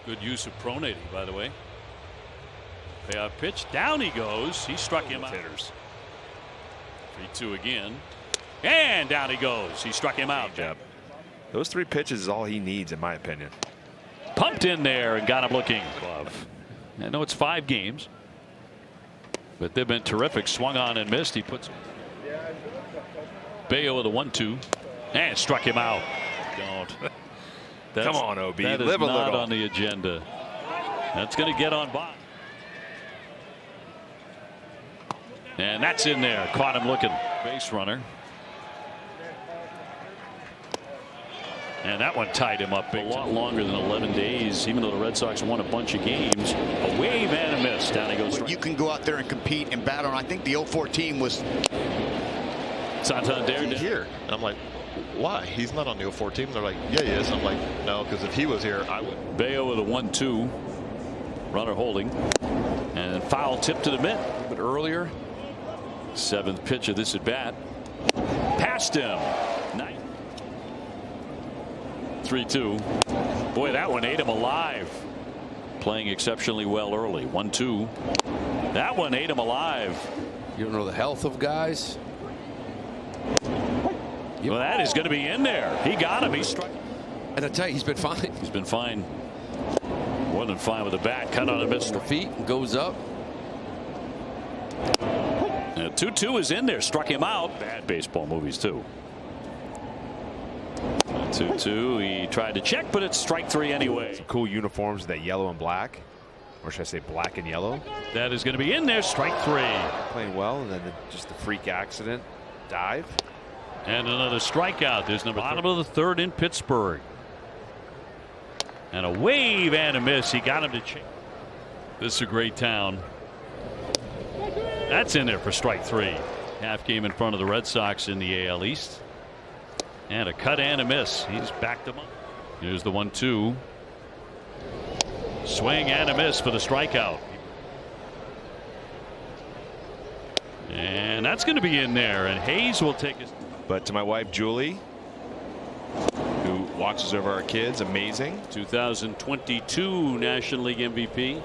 Good use of pronating, by the way. Payoff pitch. Down he goes. He struck him out. Hitters. 3-2 again. And down he goes. He struck him out. Jab. Those 3 pitches is all he needs, in my opinion. Pumped in there and got him looking. Glove. I know it's 5 games, but they've been terrific. Swung on and missed. He puts Bayo with a 1-2 and struck him out. Don't. Come on, OB. That is Live a not little. on the agenda. That's going to get on by. And that's in there. Caught him looking. Base runner. And that one tied him up a lot longer than 11 days, even though the Red Sox won a bunch of games. A wave and a miss. Down he goes. You can go out there and compete and battle. And I think the 0-4 team was Santander here. And I'm like, why? He's not on the 0-4 team. They're like, yeah, he is. I'm like, no, because if he was here, I would. Bayo with a 1-2. Runner holding. And foul tip to the mitt. A little bit earlier. 7th pitch of this at bat. Past him. 3-2. Boy, that one ate him alive. Playing exceptionally well early. 1-2. That one ate him alive. You don't know the health of guys. Well, that is going to be in there. He got him. He struck. And I tell you, he's been fine. He's been fine. More than fine with the bat. Cut on a miss. Feet and goes up. 2-2 is in there. Struck him out. Bad baseball movies too. 2-2. He tried to check, but it's strike 3 anyway. Some cool uniforms, that yellow and black, or should I say black and yellow. That is going to be in there. Strike 3. Playing well, and then just the freak accident dive. And another strikeout. There's number bottom of the 3rd in Pittsburgh. And a wave and a miss. He got him to check. This is a great town. That's in there for strike 3. Half game in front of the Red Sox in the AL East. And a cut and a miss. He's backed him up. Here's the 1-2. Swing and a miss for the strikeout. And that's going to be in there. And Hayes will take his. But to my wife, Julie, who watches over our kids, amazing. 2022 National League MVP.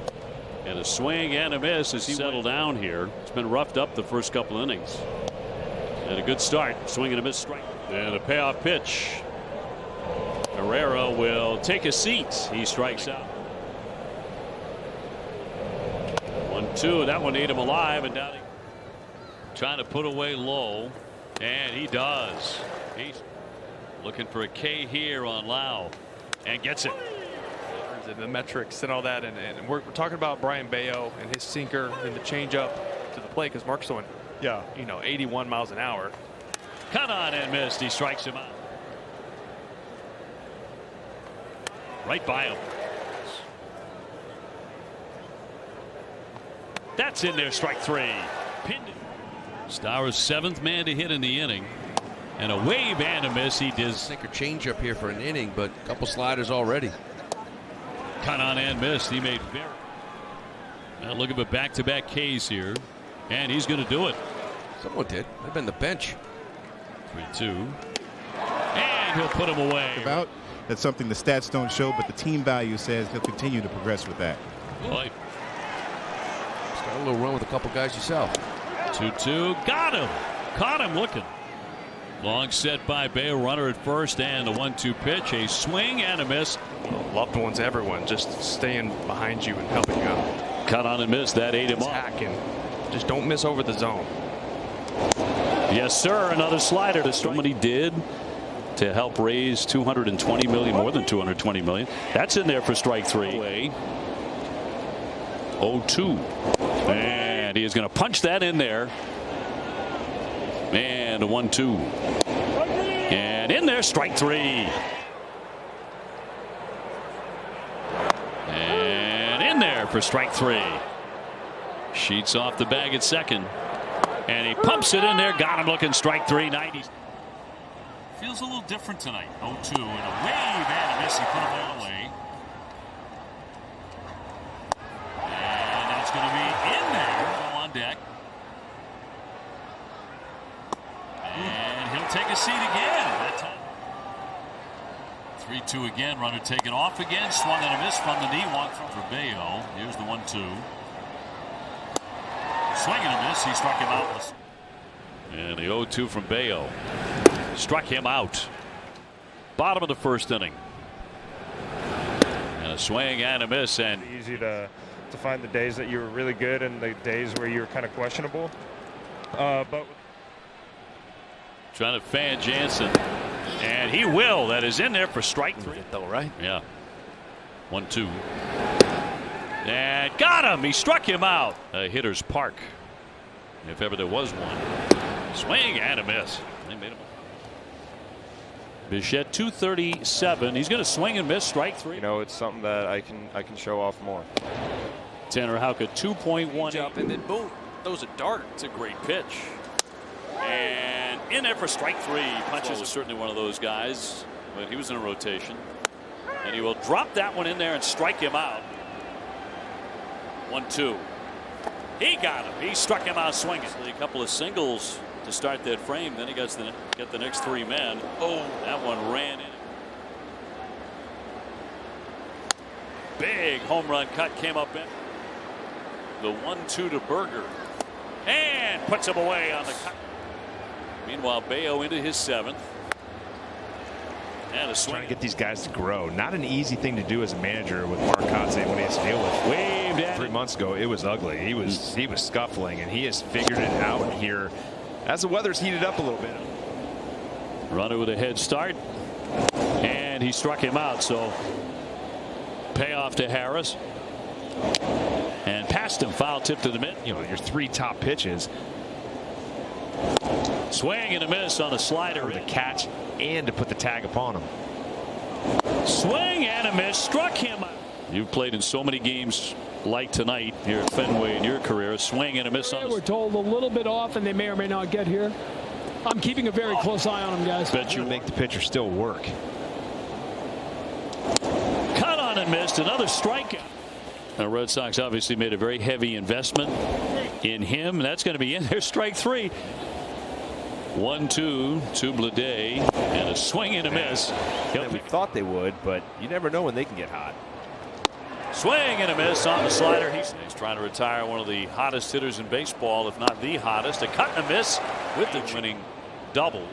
And a swing and a miss as he settled down here. It's been roughed up the first couple innings. Had a good start. Swing and a miss strike. And a payoff pitch. Herrera will take a seat. He strikes out. 1-2. That one ate him alive. And down he trying to put away low. And he does. He's looking for a K here on Lau. And gets it. The metrics and all that, and we're talking about Brian Bayo and his sinker and the changeup to the plate because Mark's throwing, 81 miles an hour. Cut on and missed. He strikes him out. Right by him. That's in there. Strike 3. Pinned it. Stowers 7th man to hit in the inning. And a wave and a miss. He did. Sinker changeup here for an inning, but a couple sliders already. Cut on and missed. He made very. Now look at the back-to-back Ks here. And he's going to do it. Someone did. They've been the bench. 3-2. And he'll put him away. That's something the stats don't show, but the team value says he'll continue to progress with that. Boy. Just got a little run with a couple guys yourself. 2-2. Got him. Caught him looking. Long set by Bayo, runner at first, and the 1-2 pitch. A swing and a miss. Loved ones, everyone, just staying behind you and helping you out. Cut on and miss. That ate him up. Hacking. Just don't miss over the zone. Yes, sir. Another slider to start. What he did to help raise $220 million, more than $220 million. That's in there for strike 3. 0-2. And he is going to punch that in there. And a 1-2. And in there, strike 3. And in there for strike 3. Sheets off the bag at second. And he pumps it in there. Got him looking. Strike 3. 90. Feels a little different tonight. 0-2 and a wave and a miss. He put it all away. And that's going to be in there. Go on deck. And he'll take a seat again. That time. 1-2 again. Runner taken off again. Swung and a miss from the knee. One for Bayo. Here's the 1-2. Swing and a miss. He struck him out. And the 0-2 from Bayo struck him out. Bottom of the first inning. And a swing and a miss. And easy to find the days that you were really good and the days where you were kind of questionable. But trying to fan Jansen, and he will. That is in there for strike 3. Though, right? Yeah. 1-2. And got him. He struck him out. Hitter's park, if ever there was one. Swing and a miss. They made him. Bichette 237. He's going to swing and miss. Strike 3. you know, it's something that I can show off more. Tanner Houka 2.1 Up and then boom. throws a dart. It's a great pitch. And in there for strike 3. Punches is certainly one of those guys, but he was in a rotation. And he will drop that one in there and strike him out. 1-2. He got him. He struck him out swinging. A couple of singles to start that frame. Then he got the next 3 men. Oh, that one ran in. Big home run cut came up in. The 1-2 to Berger. And puts him away on the cut. Meanwhile, Bayo into his 7th. And a swing. Trying to get these guys to grow. Not an easy thing to do as a manager with Mark Kotsay when he has to deal with. Waved at 3 months ago, it was ugly. He was scuffling, and he has figured it out here as the weather's heated up a little bit. Runner with a head start, and he struck him out. So payoff to Harris, and past him, foul tip to the mid. You know, your 3 top pitches. Swing and a miss on a slider. To catch and to put the tag upon him. Swing and a miss. Struck him out. You've played in so many games like tonight here at Fenway in your career. Swing and a miss on. We're told a little bit off, and they may or may not get here. I'm keeping a very close eye on them, guys. Bet you make the pitcher still work. Cut on and missed. Another strikeout. The Red Sox obviously made a very heavy investment in him. That's going to be in there. Strike 3. 1-2 to Bleday, and a swing and a miss. We thought they would, but you never know when they can get hot. Swing and a miss on the slider. He's trying to retire one of the hottest hitters in baseball, if not the hottest. A cut and a miss with the winning double.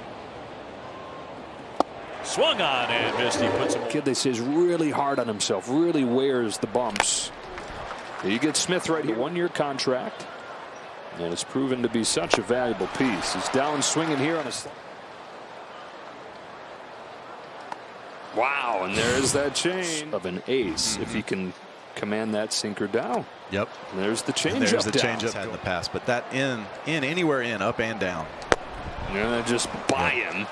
Swung on and missed. He puts him. Kid they say is really hard on himself, really wears the bumps. You get Smith right here, 1-year contract. And it's proven to be such a valuable piece. He's down swinging here on a. Wow, and there's that change of an ace. If he can command that sinker down. Yep. There's the change. There's the change up in the pass, but that in anywhere in, up and down. Yeah, just by him.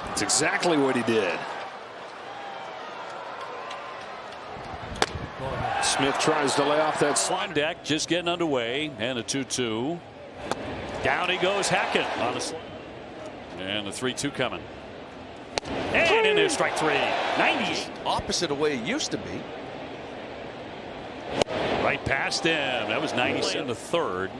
That's exactly what he did. Smith tries to lay off that slide deck, just getting underway, and a 2-2. Down he goes, Hackett on a slide. And the 3-2 coming. And in there, strike 3. 98. Opposite of the way it used to be. Right past him. That was 97 to 3rd.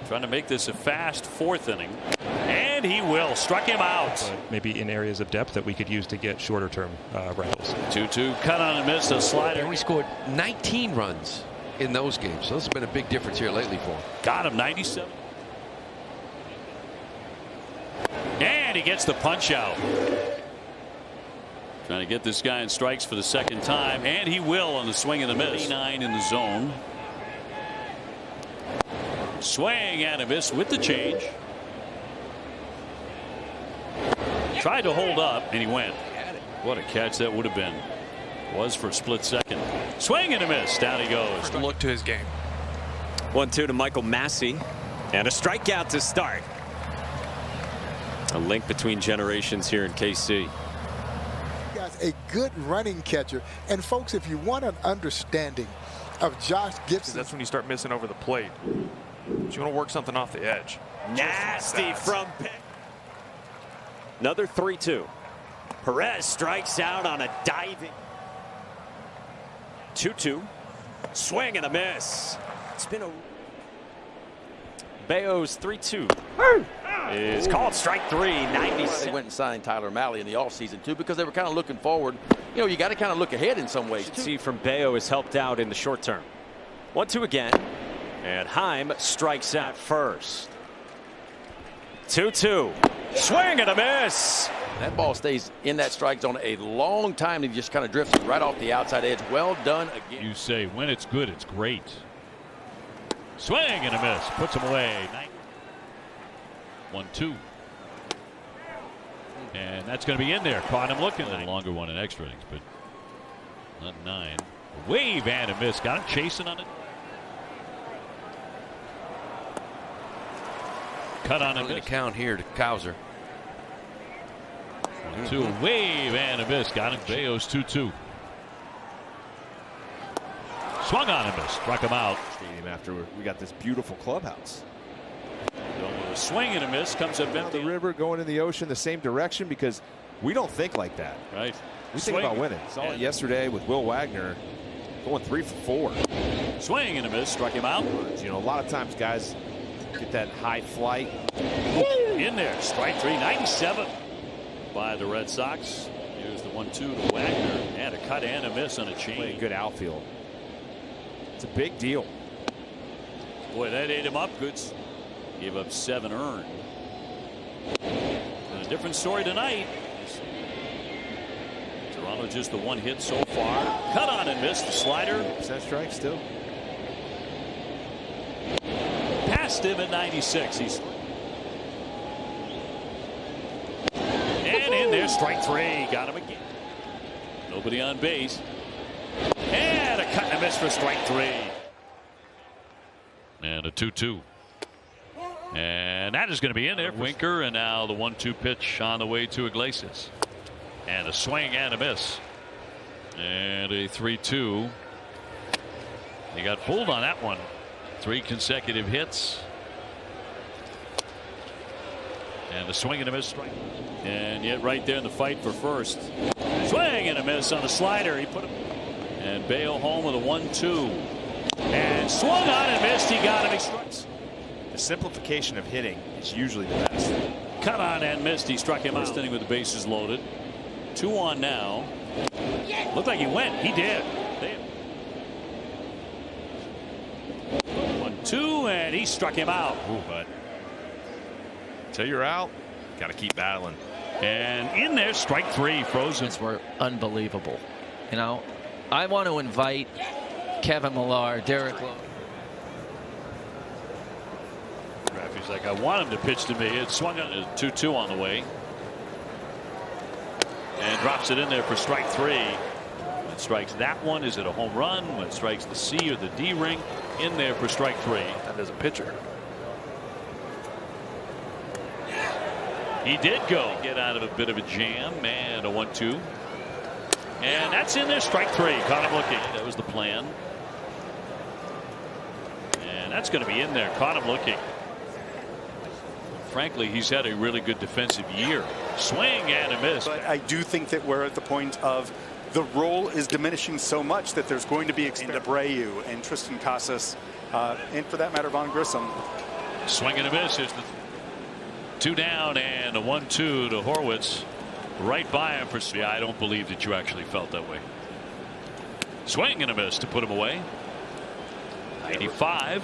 Trying to make this a fast 4th inning. And he will. Struck him out. Maybe in areas of depth that we could use to get shorter term rentals. 2-2 cut on and miss, a slider. And we scored 19 runs in those games. So this has been a big difference here lately for him. Got him, 97. And he gets the punch out. Trying to get this guy in strikes for the 2nd time, and he will on the swing and the miss. 9 in the zone. Swing and a miss with the change. Tried to hold up, and he went. What a catch that would have been. Was for a split second. Swing and a miss. Down he goes. Look to his game. 1-2 to Michael Massey, and a strikeout to start. A link between generations here in KC. A good running catcher, and folks, if you want an understanding of Josh Gibson, that's when you start missing over the plate. But you want to work something off the edge. Nasty from Pitt. Another 3-2. Perez strikes out on a diving. 2-2. Swing and a miss. It's been a Bayo's 3-2. is called strike 3. 96. They went and signed Tyler Malley in the offseason too because they were kind of looking forward. You know, you got to kind of look ahead in some ways. See from Bayo has helped out in the short term. 1-2 again, and Heim strikes out first. 2-2. Swing and a miss. That ball stays in that strike zone a long time. He just kind of drifts right off the outside edge. Well done again. You say when it's good, it's great. Swing and a miss. Puts him away. 1-2. And that's going to be in there. Caught him looking. A little longer one in extra innings, but not 9. A wave and a miss. Got him chasing on it. Cut on a miss. Count here to Cowser. 1-2. Wave and a miss. Got him. Bayo's 2-2. Swung on a miss. Struck him out. After we got this beautiful clubhouse. A swing and a miss comes up down the river, going in the ocean the same direction because we don't think like that. Right. We think about winning. Saw it yesterday with Will Wagner going 3 for 4. Swing and a miss. Struck him out. You know, a lot of times guys get that high flight. In there. Strike 3. 97 by the Red Sox. Here's the 1-2 to Wagner. And a cut and a miss on a change. Good outfield. It's a big deal. Boy, that ate him up. Good. Gave up 7 earned. And a different story tonight. Toronto just the 1 hit so far. Cut on and missed the slider. Percent strike still. Passed him at 96. He's and in there, strike 3. Got him again. Nobody on base. And a cut and a miss for strike 3. And a 2-2. And that is going to be in there. Winker, and now the 1-2 pitch on the way to Iglesias. And a swing and a miss. And a 3-2. He got fooled on that one. 3 consecutive hits. And a swing and a miss strike. And yet right there in the fight for first. Swing and a miss on the slider. He put him. And Bayo home with a 1-2. And swung on and missed. He got him. He strikes. The simplification of hitting is usually the best. Cut on and missed. He struck him out. First inning with the bases loaded. 2 on now. Looked like he went. He did. 1-2, and he struck him out. Ooh, but until you're out, got to keep battling. And in there, strike 3, frozen. Were unbelievable. You know, I want to invite Kevin Millar, Derek Lowe. He's like, I want him to pitch to me. It swung on a 2-2 on the way. And drops it in there for strike 3. When it strikes that one, is it a home run? When it strikes the C or the D ring, in there for strike 3. That is a pitcher. He did go. Get out of a bit of a jam. And a 1-2. And that's in there, strike 3. Caught him looking. That was the plan. And that's going to be in there. Caught him looking. Frankly, he's had a really good defensive year. Swing and a miss. But I do think that we're at the point of the role is diminishing so much that there's going to be Abreu and Tristan Casas, and for that matter, Von Grissom. Swing and a miss. Here's the 2 down and a 1-2 to Horwitz. Right by him for. Yeah, I don't believe that you actually felt that way. Swing and a miss to put him away. 95.